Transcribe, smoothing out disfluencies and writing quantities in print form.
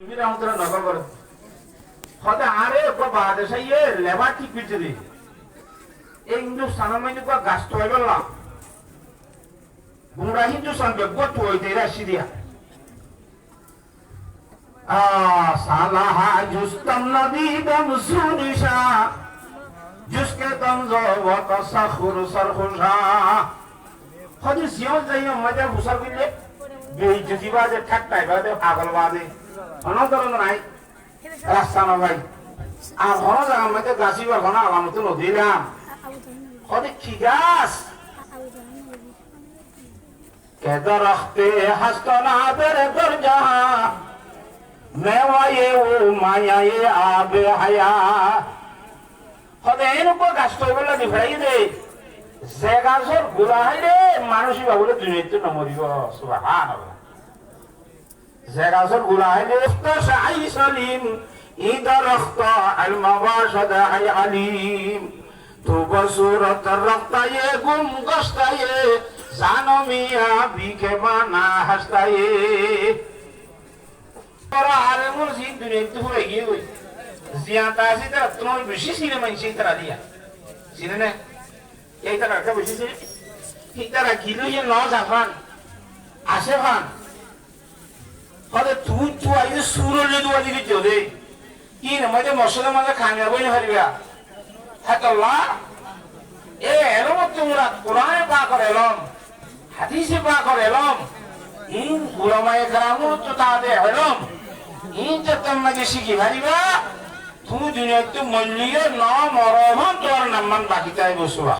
নগর হতে আরে বাদেশাইয়ে লেবার ঠিক পিছে দি এই হিন্দুস্তান মানে কো গাছ তো হইবলা বুড়া হিন্দুস্তান বেগো তো হইতে রাশি দিয়া সালাহা জুস্তম নবী দম সুনিশা जिसके तंजो व तसखुर सरखुशा हदी सियो जाइयो मजा घुसा बिले बेइज्जती बाजे ठाट्टाई बाजे पागल बाजे অনন্তরণ নাই রাস্তা না ভাই আর ঘন জায়গা মধ্যে গাছি বা ঘন আলামত নদিলাম হদি কি গাছ কে দরখতে হাসনা বেরে দরজা মেওয়ায়ে ও মায়ায়ে আবে হায়া হদে এরকম গাছ তো বলে দিফাই দে যে গাছের গোড়া হাইরে মানুষই ভাবলে দুনিয়াতে নমরিব সুবহানাল্লাহ যে গাছের গোড়া হাইরে সাই সালিম ইদা রখতা আল মাবাশাদা আই আলিম তো বসুরত রখতায়ে গুম গস্তায়ে জানো মিয়া বিকে মানা হাসতায়ে তোরা আরে মুরসিদ দুনিয়াতে হয়ে গিয়ে গই জিয়াতা আছে তারা তোমার বেশি সিনেমা সেই তারা দিয়া সিনে না এই তারা একটা বেশি সিনে ঠিক তারা কিলো ইয়ে ন জাফান আসে ফান হলে তুই তুই আইলে সুরলে দুয়া দিবি চলে কি না মাঝে মশলা মাঝে খাঙ্গা বই না হারিবা হাতাল্লাহ এ এরম তোমরা কোরআনে পা করে এলম হাদিসে পা করে এলম ইন উলামায়ে কেরামু তো তাদের এলম ইন যে তোমরা যে শিখি হারিবা তুমি দুনিয়াতে মল্লিয়ে ন মরহন তোমার নাম্মান বাকি চাই বসবা